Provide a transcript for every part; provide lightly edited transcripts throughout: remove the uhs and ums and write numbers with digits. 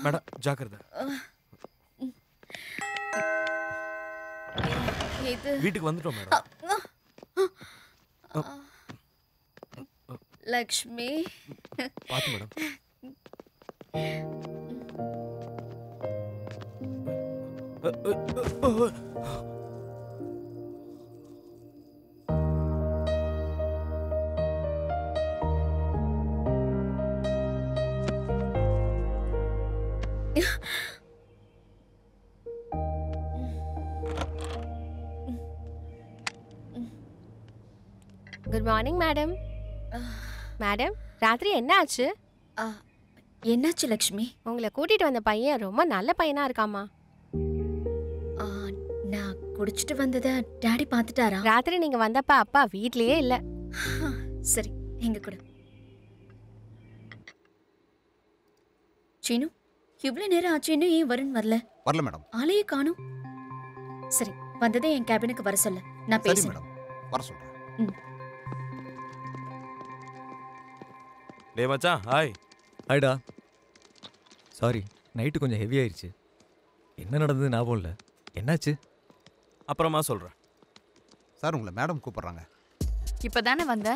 Madam ஜாக்கிரதை. வீட்டுக்கு வந்துட்டோம் மேடம். லக்ஷ்மி பாத்து madam. Good morning madam. Madam, ராத்திரி என்ன ஆச்சு? என்னாச்சு லக்ஷ்மி? உங்களை கூட்டிட்டு வந்த பையன் ரொம்ப நல்ல பையனா இருக்காமா. நான் குடிச்சிட்டு வந்ததை டாடி பார்த்துட்டாரா? ராத்திரி நீங்க வந்தப்ப அப்பா வீட்லயே இல்ல. சரி, எங்க கூட. சீனு, இவ்வளவு நேரம் ஆச்சு, இன்னும் ஏன் வருண் வரல? வரல மேடம். ஆளையே காணும். சரி, வந்ததே என் கேபினுக்கு வர சொல்ல, நான் பேசுறேன். மேடம், வர சொல்றேன். டே மச்சான், ஹாய். ஹாய்டா. சாரி, நைட்டு கொஞ்சம் ஹெவி ஆயிடுச்சு. என்ன நடந்தது ஞாபகம் இல்லை. என்னாச்சு? அப்புறமா சொல்கிறேன். சார், உங்களை மேடம் கூப்பிட்றாங்க. இப்போ தானே வந்த,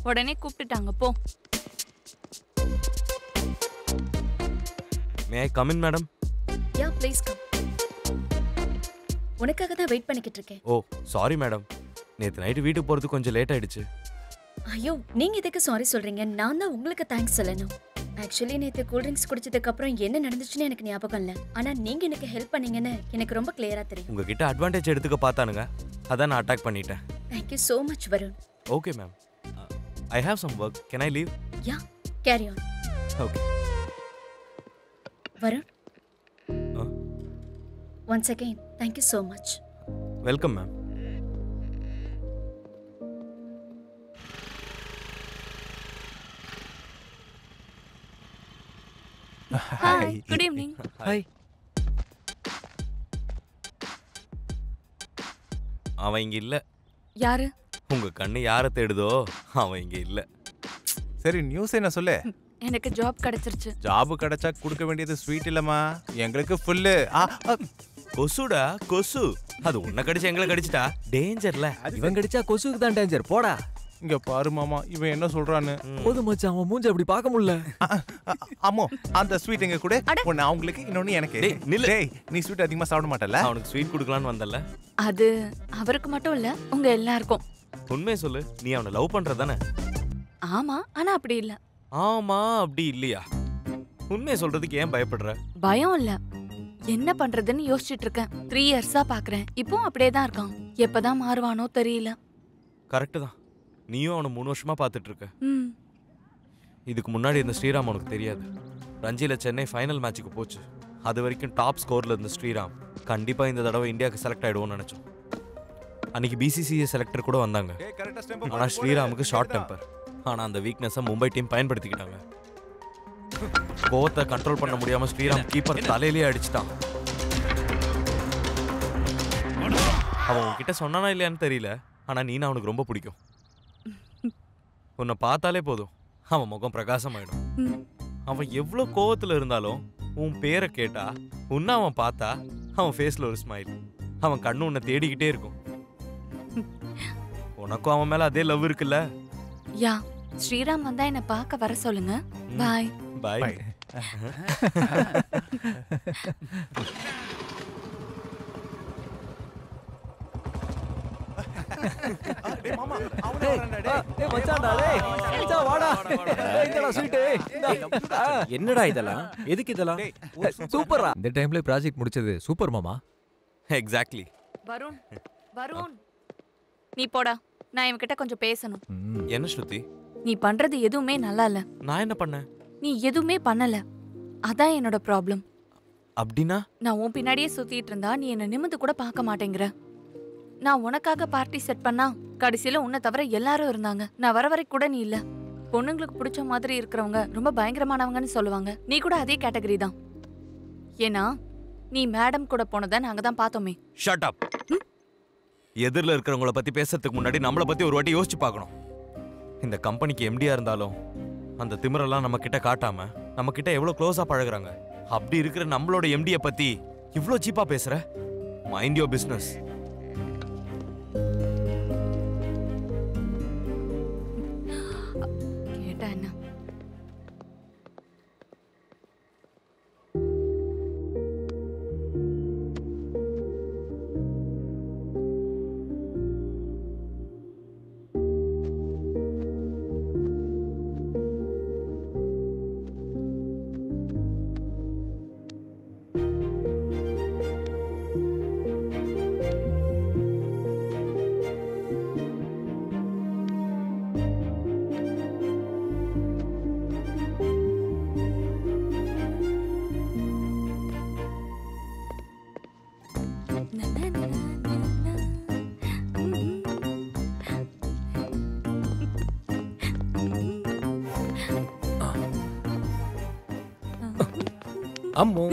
உடனே கூப்பிட்டுட்டாங்க, போ. May I come in madam? Yeah, please come. உனக்காக தான் வெயிட் பண்ணிக்கிட்டு இருக்கேன். ஓ சாரி மேடம், நேற்று நைட்டு வீட்டுக்கு போகிறது கொஞ்சம் லேட் ஆயிடுச்சு. ஐயோ, நீங்க எதுக்கு சாரி சொல்றீங்க? நான் தான் உங்களுக்கு தேங்க்ஸ் சொல்லணும். ஆக்சுவலி நேற்று கூல் ட்ரிங்க்ஸ் குடிச்சதுக்கு அப்புறம் என்ன நடந்துச்சுன்னு எனக்கு ஞாபகம் இல்லை. ஆனா நீங்க எனக்கு ஹெல்ப் பண்ணீங்கன்னு எனக்கு ரொம்ப கிளியரா தெரியும். உங்ககிட்ட அட்வான்டேஜ் எடுத்துக்க பார்த்தானுங்க, அதான் நான் அட்டாக் பண்ணிட்டேன். Thank you so much Varun. Okay ma'am, I have some work. Can I leave? Yeah, carry on. Okay. Varun, once again thank you so much. Welcome ma'am. Hi, good evening. Hi. அவன் இங்க இல்ல. யாரு? உங்க கண்ணு யாரை தேடுதோ அவன் இங்க இல்ல. சரி, நியூஸ் என்ன சொல்லு. எனக்கு ஜாப் கிடைச்சிருச்சு. ஜாப் கிடைச்சா கொடுக்க வேண்டியது ஸ்வீட் இல்லம்மா, எங்களுக்கு ஃபுல்லு. கொசுடா கொசு. அது உன்னை கடிச்சு எங்களை கடிச்சிட்டா டேஞ்சர்ல. இவன் கடிச்சா கொசுக்கு தான் டேஞ்சர். போடா. இங்க பாரு மாமா, இவன் என்ன சொல்றான்னு. போதும் மச்சான், அவன் மூஞ்ச அப்படி பார்க்க முடியல. ஆமா, அந்த ஸ்வீட் எங்க கூட. ஒன்னு அவங்களுக்கு, இன்னொன்னு எனக்கு. டேய், நீ ஸ்வீட் அதிகமா சாப்பிட மாட்டல. அவனுக்கு ஸ்வீட் கொடுக்கலான்னு வந்தல. அது அவருக்கு மட்டும் இல்ல, உங்க எல்லாருக்கும். உண்மையை சொல்லு, நீ அவனை லவ் பண்றதானே? ஆமா, ஆனா அப்படி இல்ல. ஆமா அப்படி இல்லையா? உண்மையை சொல்றதுக்கு ஏன் பயப்படுற? பயம் இல்ல, என்ன பண்றதுன்னு யோசிச்சுட்டு இருக்கேன். 3 இயர்ஸா பாக்குறேன், இப்போ அப்படியே தான் இருக்கான். எப்பதான் மாறுவானோ தெரியல. கரெக்ட் தான், நீயும் அவனை 3 வருஷமா பார்த்துட்டு இருக்க. இதுக்கு முன்னாடி இந்த ஸ்ரீராம் உனக்கு தெரியாது. ரஞ்சியில சென்னை ஃபைனல் மேட்சுக்கு போச்சு. அது வரைக்கும் டாப் ஸ்கோர்ல இருந்த ஸ்ரீராம் கண்டிப்பா இந்த தடவை இந்தியாவுக்கு செலக்ட் ஆயிடுவோம்னு நினைச்சோம். அன்னைக்கு பிசிசிஐ செலக்டர் கூட வந்தாங்க. ஆனா ஸ்ரீராமுக்கு ஷார்ட் டெம்பர். ஆனா அந்த வீக்னஸை மும்பை டீம் பயன்படுத்திக்கிட்டாங்க. கோவத்தை கண்ட்ரோல் பண்ண முடியாம ஸ்ரீராம் கீப்பர் தலையிலேயே அடிச்சிட்டான். அவன் உன்கிட்ட சொன்னானா இல்லையான்னு தெரியல, ஆனா நீனா அவனுக்கு ரொம்ப பிடிக்கும். உன்னை பார்த்தாலே போதும் அவன் முகம் பிரகாசம் ஆயிடும். அவன் எவ்வளவு கோவத்துல இருந்தாலும் உன் பேரை கேட்டா, உன்ன அவன் பார்த்தா அவன் ஃபேஸ்ல ஒரு ஸ்மைல். அவன் கண்ணு உன்னை தேடிக்கிட்டே இருக்கும். உனக்கும் அவன் மேல அதே லவ் இருக்குல்ல? யா, ஸ்ரீராம் வந்தா என்ன பார்க்க வர சொல்லுங்க. பாய். பாய். என்னடா இதெல்லாம்? எதுக்கு இதெல்லாம்? சூப்பரா. இந்த டைம்ல ப்ராஜெக்ட் முடிச்சது சூப்பர் மாமா. எக்ஸாக்ட்லி. வருண், வருண், நீ போடா. நான் இவன்கிட்ட கொஞ்சம் பேசணும். என்ன ஸ்ருதி? நீ பண்றது எதுவுமே நல்லா இல்ல. நான் என்ன பண்ணேன்? நீ எதுவுமே பண்ணல, அதான் என்னோட ப்ராப்ளம். அப்படின்னா? நான் உன் பின்னாடியே சுத்திட்டு இருந்தா நீ என்ன நிமிந்து கூட பார்க்க மாட்டேங்கிற. நான் உனக்காக பார்ட்டி செட் பண்ணா கடைசியில உன்னை தவிர எல்லாரும் இருந்தாங்க. நான் வர வரை கூட நீ இல்ல. பொண்ணுங்களுக்கு பிடிச்ச மாதிரி இருக்கிறவங்க ரொம்ப பயங்கரமானவங்கன்னு சொல்லுவாங்க. நீ கூட அதே கேட்டகரி தான். ஏன்னா நீ மேடம் கூட போனதை நாங்க தான் பார்த்தோமே. Shut up. எதிரில் இருக்கிறவங்கள பத்தி பேசுறதுக்கு முன்னாடி நம்மளை பத்தி ஒரு வாட்டி யோசிச்சு பார்க்கணும். இந்த கம்பெனிக்கு எம்டியா இருந்தாலும் அந்த திமிரெல்லாம் நம்ம கிட்ட காட்டாம நம்ம கிட்ட எவ்வளவு க்ளோஸா பழகுறாங்க. அப்படி இருக்கிற நம்மளோட எம்டியை பத்தி இவ்ளோ சீப்பா பேசுற? Mind your business. கேட்டா என்ன? அம்மு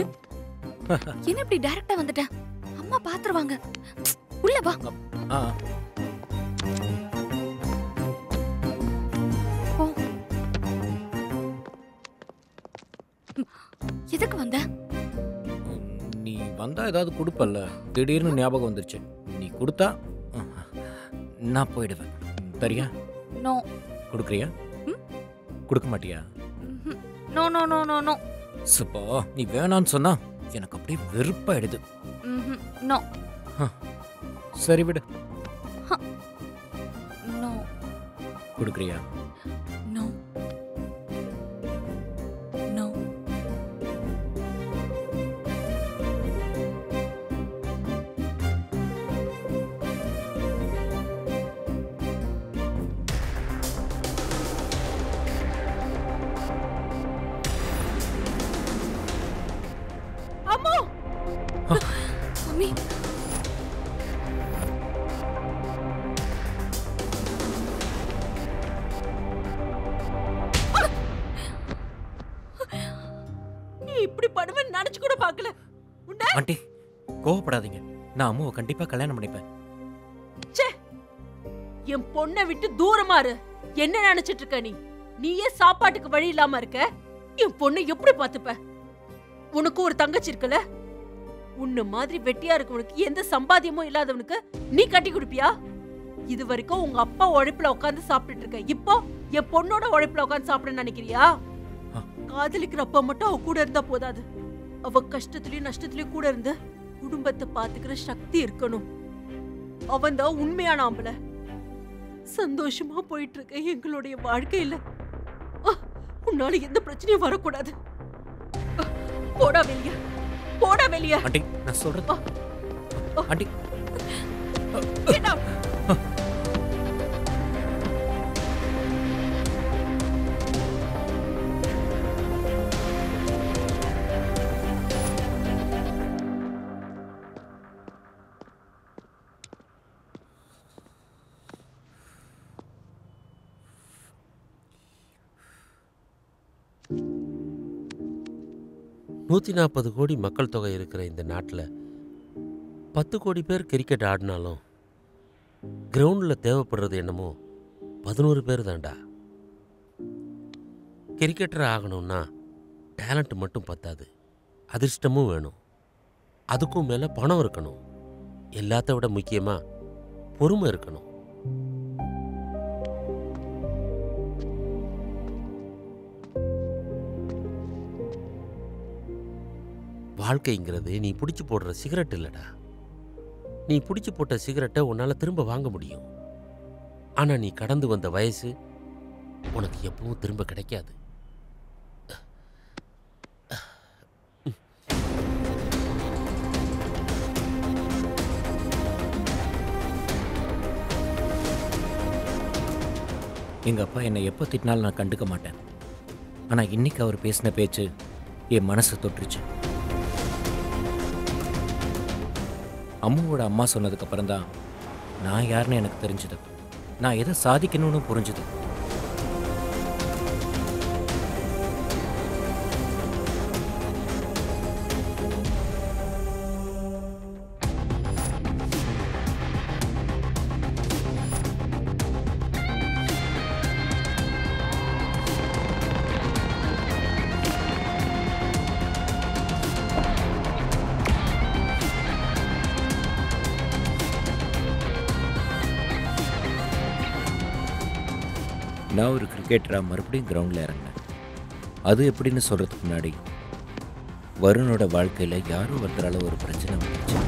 என்ன இப்படி டைரக்டா வந்துட்ட? அம்மா பாத்துருவாங்க. உள்ள வா. ஆ எதுக்கு வந்த? நீ வந்தா ஏதாவது கொடுப்பல்ல, திடீர்னு ஞாபகம் வந்துருச்சு. நீ கொடுத்தா நான் போயிடுவேன். தரியா? நோ. கொடுக்குறியா? கொடுக்க மாட்டியா? No no no no no. சுப்பா, நீ வேணான்னு சொன்னா எனக்கு அப்படியே வெறுப்பாயிடுது. நோ. சரி விடு. நோ. கொடுக்குறியா? நோ. நோ. அம்மா. மம்மி. நீ இப்படி பண்ணுவேன்னு நினைச்சு கூட பார்க்கல. ஆண்டி கோவப்படாதீங்க, நான் அம்மாவை கண்டிப்பா கல்யாணம் பண்ணிப்பேன். என் பொண்ணை விட்டு தூரமா இரு. என்ன நினைச்சிட்டு இருக்க நீ? நீயே சாப்பாட்டுக்கு வழி இல்லாம இருக்க. என் பொண்ணை எப்படி பாத்துப்ப? உனக்கு ஒரு தங்கச்சி இருக்குல்ல? உன்ன மாதிரி வெட்டியா இருக்கவனுக்கு எந்த சம்பாத்தியமும் இல்லாதவனுக்கு நீ கட்டி கொடுப்பியா? இது வரைக்கும் உங்க அப்பா உழைப்புல உட்காந்து சாப்பிட்டுட்டு இருக்க. இப்போ என் பொண்ணோட உழைப்புல உட்காந்து சாப்பிட நினைக்கிறியா? காதலிக்கிற அப்பா மட்டும் அவ கூட இருந்தா போதாது. அவ கஷ்டத்திலயும் நஷ்டத்திலயும் கூட இருந்து குடும்பத்தை பாத்துக்கிற சக்தி இருக்கணும். அவன் தான் உண்மையான ஆம்பளை. சந்தோஷமா போயிட்டு இருக்க எங்களுடைய வாழ்க்கையில உன்னால எந்த பிரச்சனையும் வரக்கூடாது. போடா வெளிய, போடா வெளிய. ஆண்டி நான் சொல்றது ஆண்டி. Get out. நூற்றி 40 கோடி மக்கள் தொகை இருக்கிற இந்த நாட்டில் 10 கோடி பேர் கிரிக்கெட் ஆடினாலும் கிரவுண்டில் தேவைப்படுறது என்னமோ 11 பேர் தான்டா. கிரிக்கெட்டர் ஆகணும்னா டேலண்ட் மட்டும் பத்தாது, அதிர்ஷ்டமும் வேணும். அதுக்கும் மேலே பணம் இருக்கணும். எல்லாத்த விட முக்கியமாக பொறுமை இருக்கணும். வாழ்க்கைங்கிறது நீ பிடிச்சி போடுற சிகரெட் இல்லைடா. நீ பிடிச்சி போட்ட சிகரெட்டை உன்னால் திரும்ப வாங்க முடியும். ஆனால் நீ கடந்து வந்த வயசு உனக்கு எப்பவும் திரும்ப கிடைக்காது. எங்கள் அப்பா என்னை எப்போ திட்டினாலும் நான் கண்டுக்க மாட்டேன். ஆனால் இன்னைக்கு அவர் பேசின பேச்சு என் மனசை தொட்டுருச்சு. அம்மாவோட அம்மா சொன்னதுக்கப்புறம் தான் நான் யாருன்னு எனக்கு தெரிஞ்சுது. நான் எதை சாதிக்கணும்னு புரிஞ்சுது. நான் ஒரு கிரிக்கெட்டராக மறுபடியும் கிரவுண்டில் இறங்கினேன். அது எப்படின்னு சொல்கிறதுக்கு முன்னாடி வருணோட வாழ்க்கையில் யாரோ ஒருத்தரால ஒரு பிரச்சனை வந்துச்சு.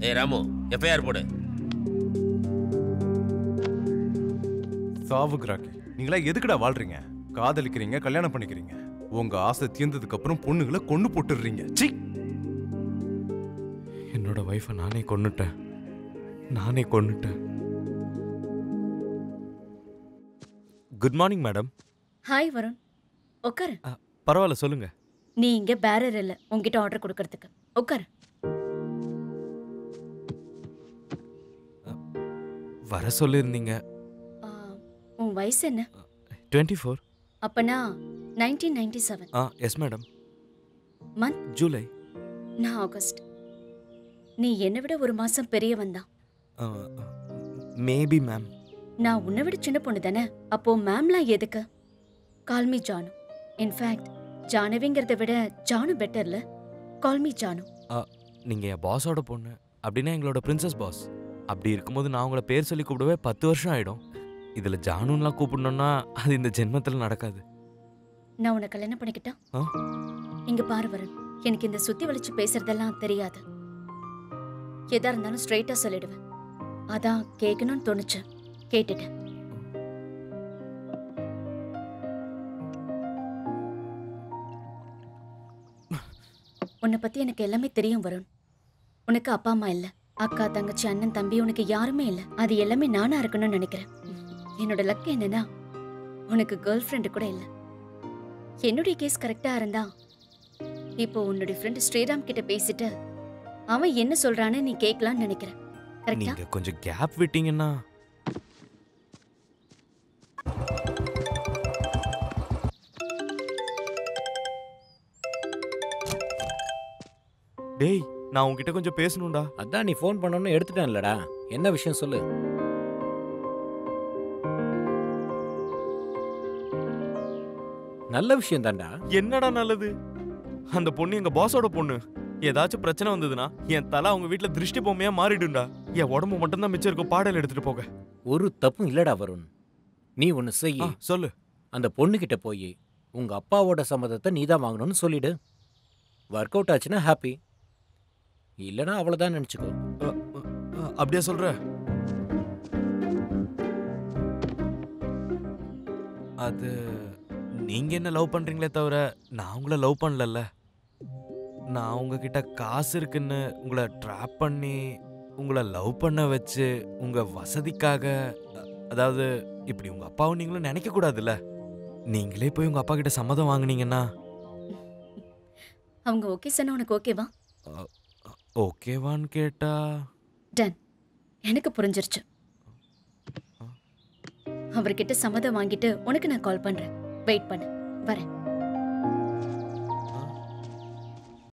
ஏய் ராமு, எஃப்ஐஆர் போடு. சாவுகிராக்கி, நீங்களா எதுக்குடா வாழ்றீங்க? காதலிக்கிறீங்க, கல்யாணம் பண்ணிக்கிறீங்க. உங்க ஆசை தீர்ந்ததுக்கு அப்புறம் பொண்ணுங்களை கொன்னு போட்டுடுறீங்க. சீ! என்னோட வைஃபை நானே கொன்னுட்டேன். Good morning madam. Hi Varun, உட்காரு. பரவாயில்ல, சொல்லுங்க. நீ இங்க பேரர் இல்ல, உன்கிட்ட ஆர்டர் கொடுக்கறதுக்கு. உட்காரு. வர சொல்லியிருந்தீங்க. உன் வயசு என்ன? 24. அப்பனா 1997. Yes madam. மந்த்? ஜூலை. நான் ஆகஸ்ட். நீ என்னை விட ஒரு மாசம் பெரியவன் தான். Maybe ma'am. நான் உன்னை விட சின்ன பொண்ணு தானே, அப்போ மேம்லாம் எதுக்கு? கால்மி ஜானு. இன்ஃபேக்ட் ஜானவிங்கிறத விட ஜானு பெட்டர்ல. கால்மி ஜானு. நீங்க என் பாஸோட பொண்ணு அப்படின்னா எங்களோட பிரின்சஸ் பாஸ். அப்படி இருக்கும்போது நான் உங்களை பேர் சொல்லி கூப்பிடவே 10 வருஷம் ஆயிடும். இதுல ஜானுன்லாம் கூப்பிடணும்னா அது இந்த ஜென்மத்தில் நடக்காது. நான் உன்னை கல்யாணம் பண்ணிக்கிட்டா? இங்க பாரு வருண், எனக்கு இந்த சுத்தி வளைச்சு பேசுறதெல்லாம் தெரியாது. எதா இருந்தாலும் ஸ்ட்ரைட்டா சொல்லிடுவேன். அதான் கேட்கணும்னு தோணுச்சு, கேட்டுட்டேன். உன்னை பத்தி எனக்கு எல்லாமே தெரியும் வருண். உனக்கு அப்பா அம்மா இல்ல, அக்கா தங்கச்சி அண்ணன் தம்பி உனக்கு யாருமே இல்ல. அது எல்லாமே நானா இருக்கணும்னு நினைக்கிறேன். என்னோட லக் என்னன்னா உனக்கு கேர்ள் ஃப்ரெண்டு கூட இல்ல. என்னுடைய கேஸ் கரெக்டா இருந்தா இப்போ உன்னுடைய ஃப்ரெண்ட் ஸ்ரீராம் கிட்ட பேசிட்டு அவன் என்ன சொல்றான்னு நீ கேட்கலாம்னு நினைக்கிறேன். கரெக்டா? நீங்க கொஞ்சம் கேப் விட்டீங்கன்னா. டேய், நான் உன்கிட்ட கொஞ்சம் பேசணும்டா. அதான் நீ ஃபோன் பண்ணணும்னு எடுத்துட்டேன்லடா. என்ன விஷயம் சொல்லு. நல்ல விஷயம் தான்டா. என்னடா நல்லது? அந்த பொண்ணு எங்க பாஸோட பொண்ணு. ஏதாச்சும் பிரச்சனை வந்ததுன்னா என் தலை அவங்க வீட்டுல திருஷ்டி பொம்மையா மாறிடும்டா. என் உடம்பு மட்டும்தான் மிச்சம் இருக்கும், பாடல் எடுத்துட்டு போக. ஒரு தப்பும் இல்லடா வருண். நீ ஒன்னு செய்ய. சொல்லு. அந்த பொண்ணுகிட்ட போய் உங்க அப்பாவோட சம்மதத்தை நீ தான் வாங்கணும்னு சொல்லிடு. ஒர்க் அவுட் ஆச்சுன்னா ஹாப்பி, இல்லைன்னா அவ்வளவுதான் நினைச்சுக்கோ. அப்படியா சொல்ற? அது நீங்க என்ன லவ் பண்றீங்களே தவிர நான் உங்களை லவ் பண்ணல. நான் உங்ககிட்ட காசு இருக்குன்னு உங்களை ட்ராப் பண்ணி உங்களை லவ் பண்ண வச்சு உங்க வசதிக்காக, அதாவது இப்படி உங்க அப்பாவும் நீங்களும் நினைக்க கூடாதுல்ல. நீங்களே போய் உங்க அப்பா கிட்ட சம்மதம் வாங்குனீங்கன்னா. அவங்க ஓகே சொன்னா உனக்கு ஓகேவா? ஓகேவான்னு கேட்டா டன். எனக்கு புரிஞ்சிருச்சு. அவர்கிட்ட சம்மதம் வாங்கிட்டு உனக்கு நான் கால் பண்றேன். வெயிட் பண்ணு, வரேன்.